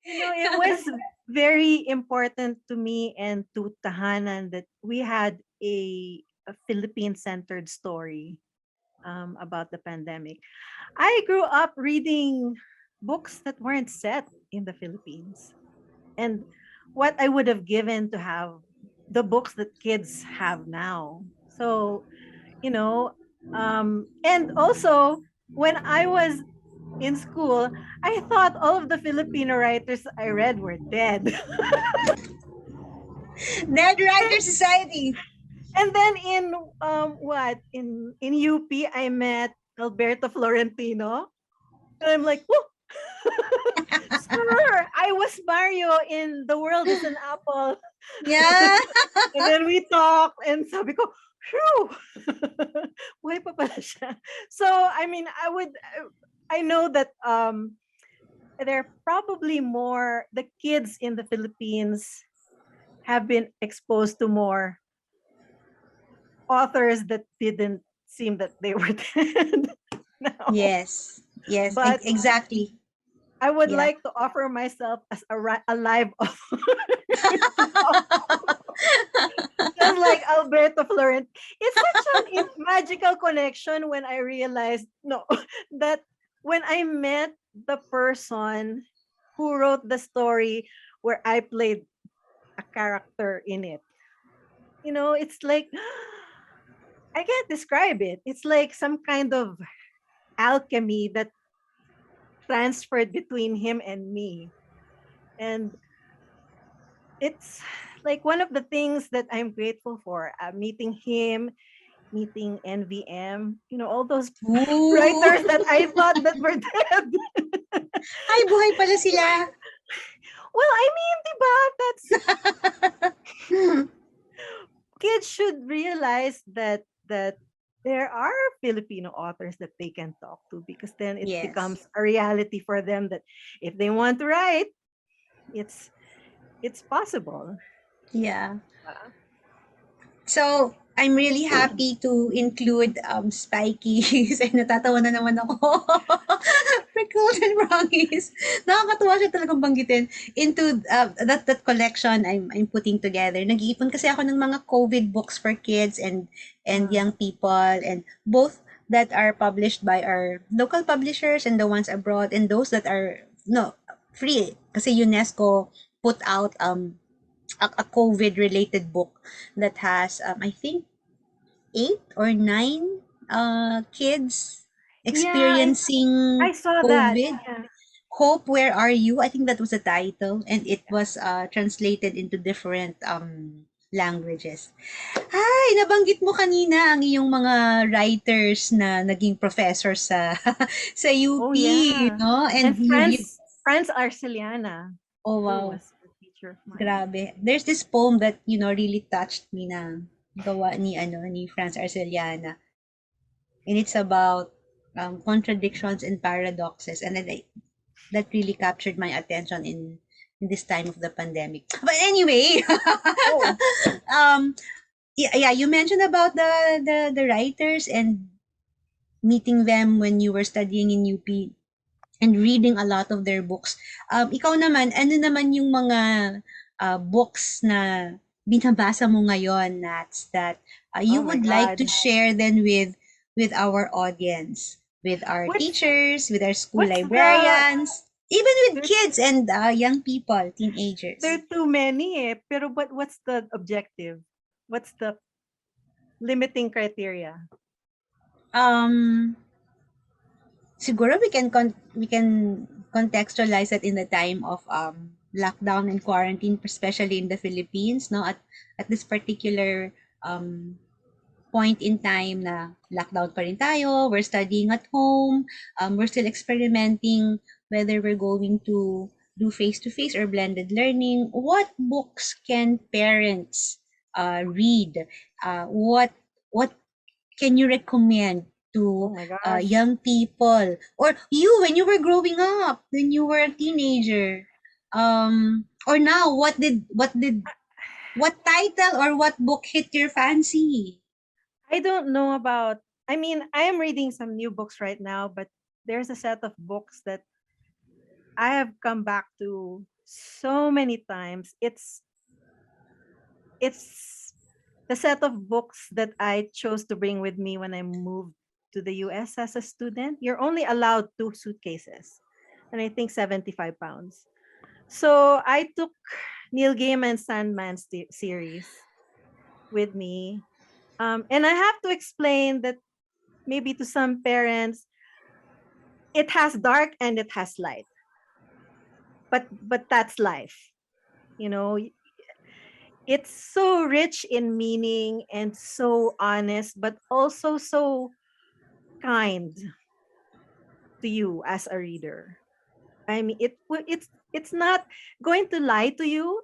It was very important to me and to Tahanan that we had a Philippine-centered story about the pandemic. I grew up reading books that weren't set in the Philippines. And what I would have given to have the books that kids have now. So, you know, and also when I was in school, I thought all of the Filipino writers I read were dead. Dead Writer Society. And then in what in UP I met Alberto Florentino, and I'm like, whoa, sir, I was Mario in The World is an Apple. Yeah. And then we talked, and sabi ko, phew, buhay pa pala siya. So, I mean, I know that there are probably more, the kids in the Philippines have been exposed to more authors that didn't seem that they were dead now. Yes. Yes, But exactly. I would Yeah. like to offer myself as a live author. Just like Alberto Florent. It's such a magical connection when I realized no that when I met the person who wrote the story where I played a character in it. It's like I can't describe it. It's like some kind of alchemy that transferred between him and me. And it's like one of the things that I'm grateful for, meeting him, meeting NVM, all those Ooh. writers that I thought that were dead. Ay, buhay pala sila. Well, I mean, diba, kids should realize that there are Filipino authors that they can talk to, because then it Yes. becomes a reality for them that if they want to write, it's it's possible. Yeah. Uh, So, I'm really happy to include Spikies. Ay, natatawa na naman ako. For Golden Brownies. Nakakatuwa siya talagang banggitin into that collection I'm putting together. Nag-iipon kasi ako ng mga COVID books for kids and uh, young people, and both that are published by our local publishers and the ones abroad, and those that are no free kasi UNESCO put out a COVID related book that has I think 8 or 9 kids yeah, I experiencing saw that. COVID. Yeah. Hope, where are you? I think that was the title, and it was translated into different languages. Ay, nabanggit mo kanina ang iyong mga writers na naging professor sa sa Oh UP, yeah. no? And And you Franz Arceliana oh too wow, was a teacher of mine. grabe. There's this poem that, really touched me na gawa ni Franz Arceliana. And it's about contradictions and paradoxes. And then that really captured my attention in this time of the pandemic. But anyway, Oh, um, yeah, you mentioned about the writers and meeting them when you were studying in UP and reading a lot of their books. Ikaw naman, ano naman yung mga books na binabasa mo ngayon, Nats, that oh you my would like to God. share then with our audience, with our What's teachers, with our school what's the librarians, even with there's kids and young people, there teenagers. are too many pero what's the objective? What's the limiting criteria? Um, Siguro we can contextualize it in the time of lockdown and quarantine, especially in the Philippines, no, at this particular um point in time na lockdown pa rin tayo, we're studying at home, we're still experimenting whether we're going to do face-to-face or blended learning. What books can parents read? What can you recommend Oh to my gosh. young people, or you when you were growing up, when you were a teenager, or now? What title or what book hit your fancy? I don't know about I mean, I am reading some new books right now, but there's a set of books that I have come back to so many times. It's the set of books that I chose to bring with me when I moved to the US as a student. You're only allowed 2 suitcases, and I think 75 pounds. So I took Neil Gaiman's Sandman series with me. And I have to explain that maybe to some parents, it has dark and it has light, but that's life. You know, it's so rich in meaning and so honest, but also so kind to you as a reader. I mean, it's not going to lie to you.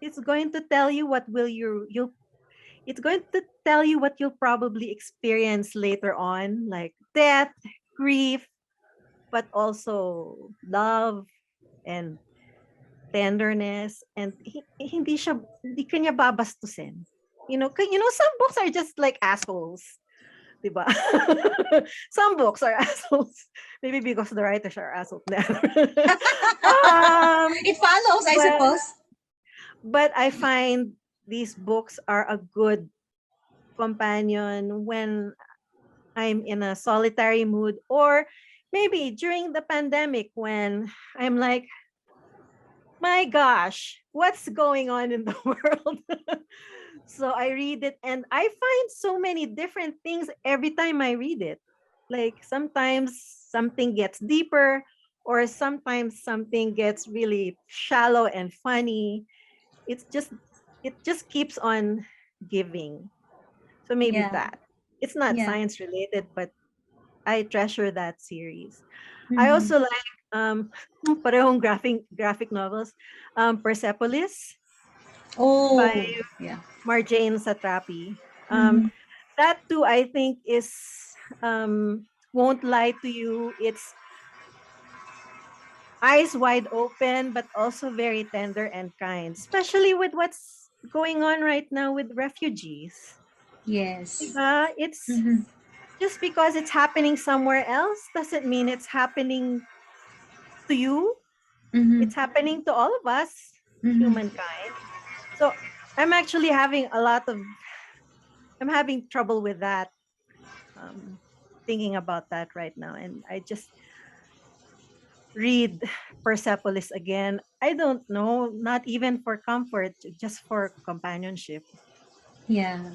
It's going to tell you what will you'll it's going to tell you what you'll probably experience later on, like death, grief, but also love and tenderness, and hindi kanya babastusin. Some books are just like assholes, diba? Some books are assholes. Maybe because the writers are assholes. It follows, I But suppose. I find these books are a good companion when I'm in a solitary mood, or maybe during the pandemic when I'm like, my gosh, what's going on in the world? So I read it and I find so many different things every time I read it. Like sometimes something gets deeper, or sometimes something gets really shallow and funny. It's just it just keeps on giving. So maybe Yeah. that. It's not Yeah. science related, but I treasure that series. I Mm-hmm. also like parehong graphic novels. Persepolis by Oh, yeah. Marjane Satrapi. Um, Mm-hmm. that too, I think, is won't lie to you. It's eyes wide open, but also very tender and kind, especially with what's going on right now with refugees. Yes. It's Mm-hmm. just because it's happening somewhere else doesn't mean it's happening to you. Mm-hmm. It's happening to all of us, Mm-hmm. humankind. So I'm actually I'm having trouble with that, um, thinking about that right now. And I just read Persepolis again. I don't know, not even for comfort, just for companionship. Yeah.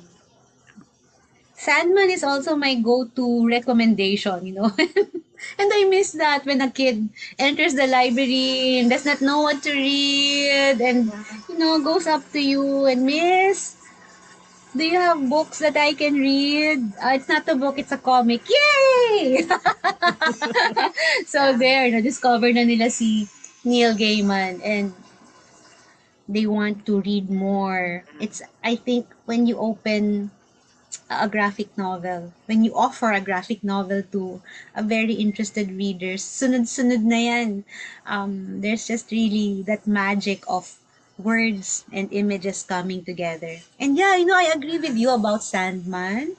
Sandman is also my go-to recommendation, you know. And I miss that when a kid enters the library and does not know what to read and, Yeah. goes up to you and, Miss, do you have books that I can read? It's not a book, it's a comic. Yay! So Yeah. there, na-discover na nila si Neil Gaiman and they want to read more. It's, I think, when you open a graphic novel, when you offer a graphic novel to a very interested readers, sunod-sunod na yan. There's just really that magic of words and images coming together. And yeah, I agree with you about Sandman.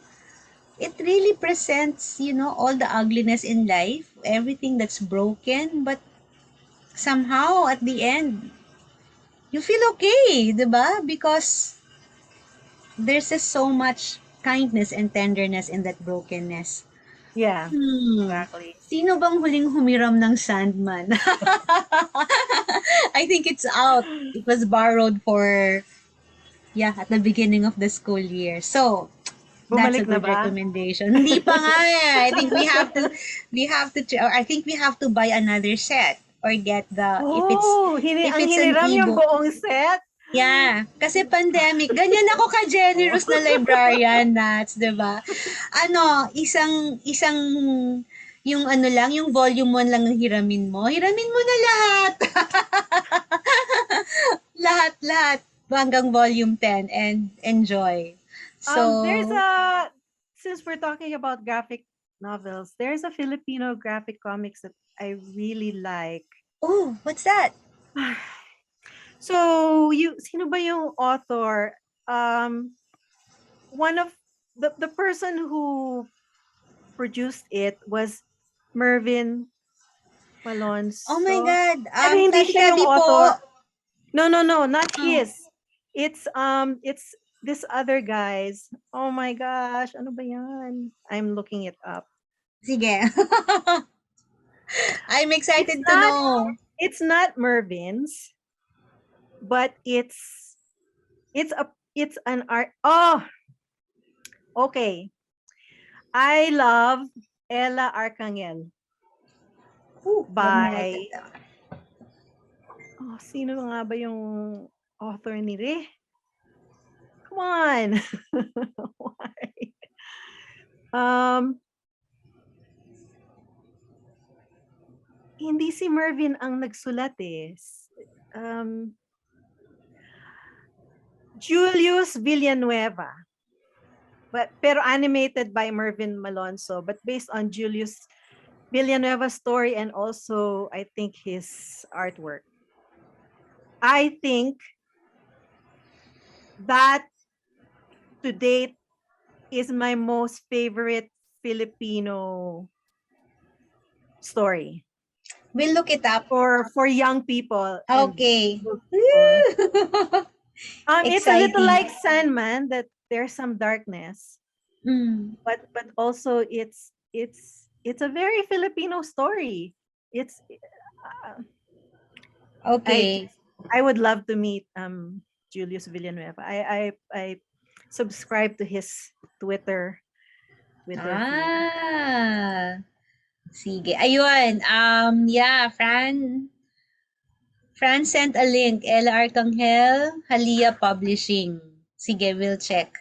It really presents, all the ugliness in life, everything that's broken, but somehow at the end, you feel okay, 'di ba? Because there's just so much kindness and tenderness in that brokenness. Yeah, Hmm. exactly. Sino bang huling humiram ng Sandman? I think it's out. It was borrowed for, yeah, at the beginning of the school year. So, that's a Bumalik na good ba? recommendation. Hindi pa nga eh. I think I think we have to buy another set or get Oh, if ang it's an hiniram yung ebook. buong set? Yeah, kasi pandemic. Ganyan ako Oh. ka-generous na librarian, Nats, 'di ba? Isang isang yung ano lang, yung volume 1 lang ang hiramin mo. Hiramin mo na lahat. Lahat hanggang volume 10 and enjoy. There's So, a Since we're talking about graphic novels, there's a Filipino graphic comics that I really like. oh, what's that? So, sino ba yung author? One of the person who produced it was Mervin Oh my Malonzo. God. Pero hindi siya yung Tabi-tabi po. author. No, no, no, not Oh, his. It's this other guy's. Oh my gosh, ano ba yan? I'm looking it up. sige. I'm It's excited to not know. it's not Mervin's, but it's an art. Oh, okay. I love Ella Arcangel Ooh, I've noted by down. sino nga ba yung author ni Re? Come on. Why? Um Hindi si Mervin ang nagsulat eh. Julius Villanueva. Pero animated by Mervin Malonzo, but based on Julius Villanueva's story and also I think his artwork. I think that to date is my most favorite Filipino story We'll look it up. for young people and Okay. old people. It's a little Exciting. like Sandman that there's some darkness, Mm. but also it's a very Filipino story. It's Okay. I would love to meet Julius Villanueva. I subscribe to his Twitter feed. Ah. Sige. Ayun. Yeah, Fran sent a link. Ella Arcangel, Halia Publishing. Sige, we'll check.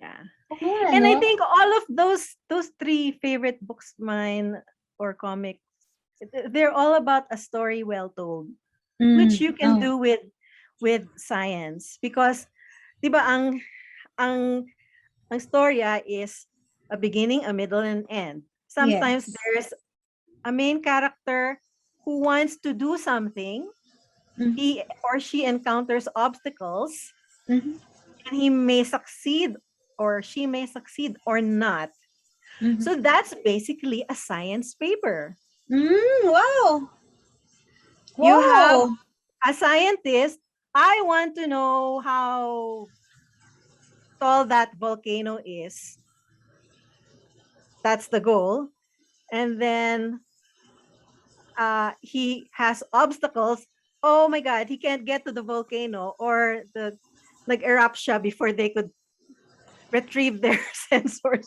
Yeah. Oo, And I ano? think all of those three favorite books mine or comics, they're all about a story well told, which Mm. you can Oh, do with science because 'di ba ang storya is a beginning, a middle, and end. Sometimes yes. there's a main character who wants to do something. Mm-hmm. He or she encounters obstacles Mm-hmm. and he may succeed or she may succeed or not. Mm-hmm. So that's basically a science paper. Wow. You have Wow. a scientist. I want to know how tall that volcano is. That's the goal. And then he has obstacles. Oh my God, he can't get to the volcano or the like eruption before they could retrieve their sensors.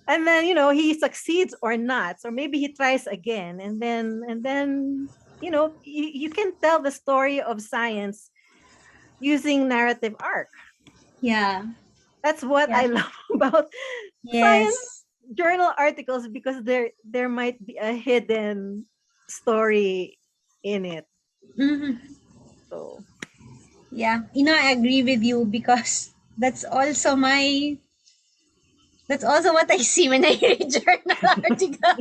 And then he succeeds or not, or maybe he tries again, and then you can tell the story of science using narrative arc. Yeah. That's what Yeah. I love about science Yes. journal articles because there might be a hidden story in it. Mm-hmm. So Yeah. I agree with you because that's also what I see when I read journal article.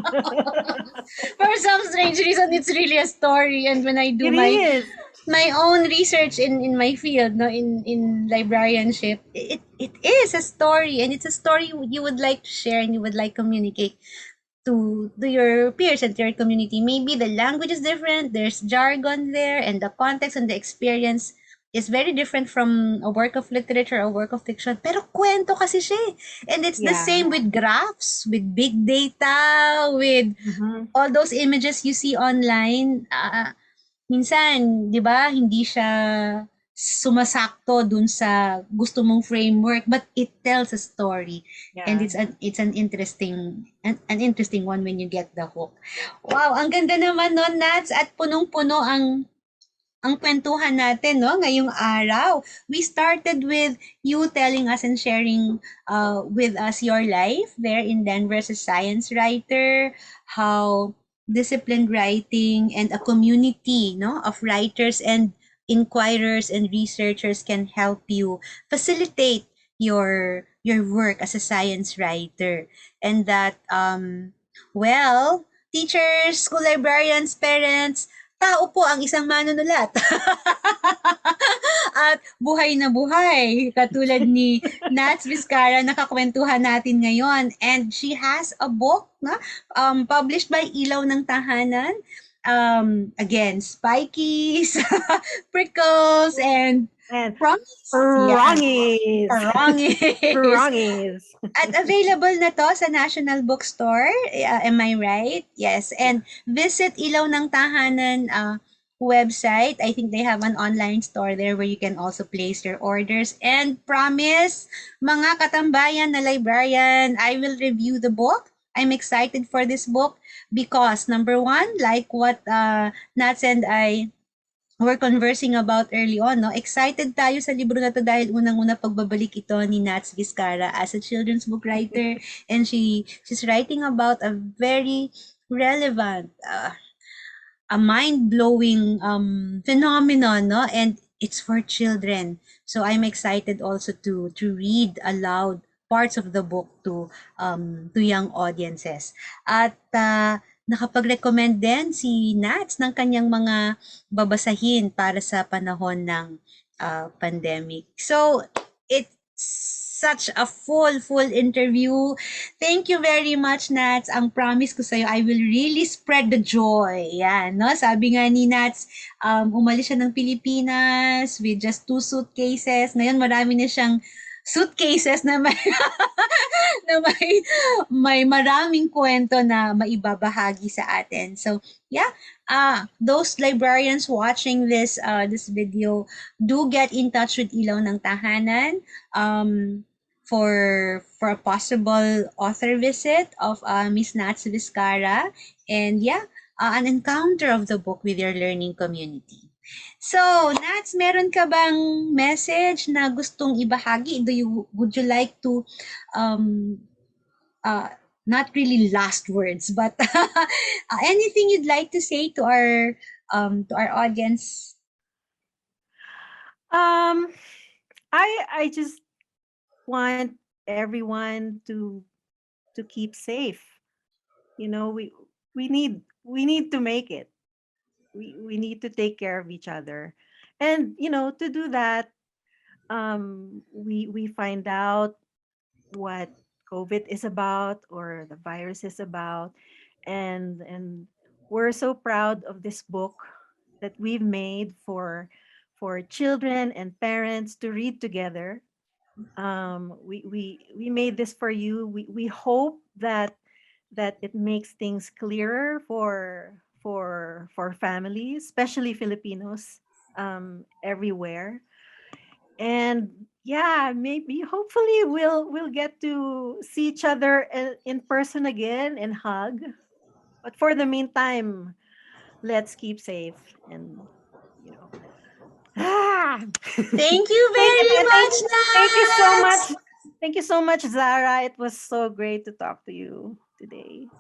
For some strange reason, it's really a story. And when I do it my is. my own research in my field, no, in librarianship, it is a story, and it's a story you would like to share and you would like communicate to your peers and to your community. Maybe the language is different, there's jargon there, and the context and the experience is very different from a work of literature or work of fiction. Pero kwento kasi siya eh. And it's the Yeah. same with graphs, with big data, with Mhm. all those images you see online. Minsan, 'di ba, hindi siya sumasakto dun sa gusto mong framework, but it tells a story, and Yeah. it's an interesting one when you get the hook. Wow, ang ganda naman nun, Nats, at punong-puno ang kwentuhan natin, no, ngayong araw. We started with you telling us and sharing with us your life there in Denver as a science writer, how disciplined writing and a community, no, of writers and inquirers and researchers can help you facilitate your work as a science writer, and that well, teachers, school librarians, parents, tao po ang isang manunulat. At buhay na buhay, katulad ni Nats Vizcarra na kakwentuhan natin ngayon. And she has a book na published by Ilaw ng Tahanan. Again, spikies, prickles, and And promise. Yeah, wrongies. wrongies. Wrongies. At available na to sa National Bookstore. Am I right? Yes. Yeah. And visit Ilaw ng Tahanan website. I think they have an online store there where you can also place your orders. And promise, mga katambayan na librarian, I will review the book. I'm excited for this book because number one, like what Nats and I were conversing about early on, no? Excited tayo sa libro na to dahil unang-una pagbabalik ito ni Nats Vizcarra as a children's book writer, and she's writing about a very relevant, a mind-blowing phenomenon, no? And it's for children. So I'm excited also to read aloud parts of the book to young audiences. At nakapag-recommend din si Nats ng kanyang mga babasahin para sa panahon ng pandemic. So it's such a full interview. Thank you very much, Nats. Ang promise ko sa'yo, I will really spread the joy. Yan, no? Sabi nga ni Nats, umalis siya ng Pilipinas with just 2 suitcases. Ngayon, marami na siyang suitcases na may, na may maraming kwento na maibabahagi sa atin. So, yeah, those librarians watching this video, do get in touch with Ilaw ng Tahanan. For a possible author visit of Miss Nats Vizcarra, and yeah, an encounter of the book with your learning community. So, Nats, meron ka bang message na gustong ibahagi? Would you like to um not really last words, but anything you'd like to say to our audience? Um, I just want everyone to keep safe. You know, we need to make it. We need to take care of each other. And to do that, we find out what COVID is about, or the virus is about, and we're so proud of this book that we've made for children and parents to read together. We made this for you. We hope that it makes things clearer for families, especially Filipinos, everywhere. And yeah, maybe hopefully we'll get to see each other in person again and hug. But for the meantime, let's keep safe, and you know ah! Thank you thank you, very thank much, you, thank you so much. Nats! Thank you so much, Zara. It was so great to talk to you today.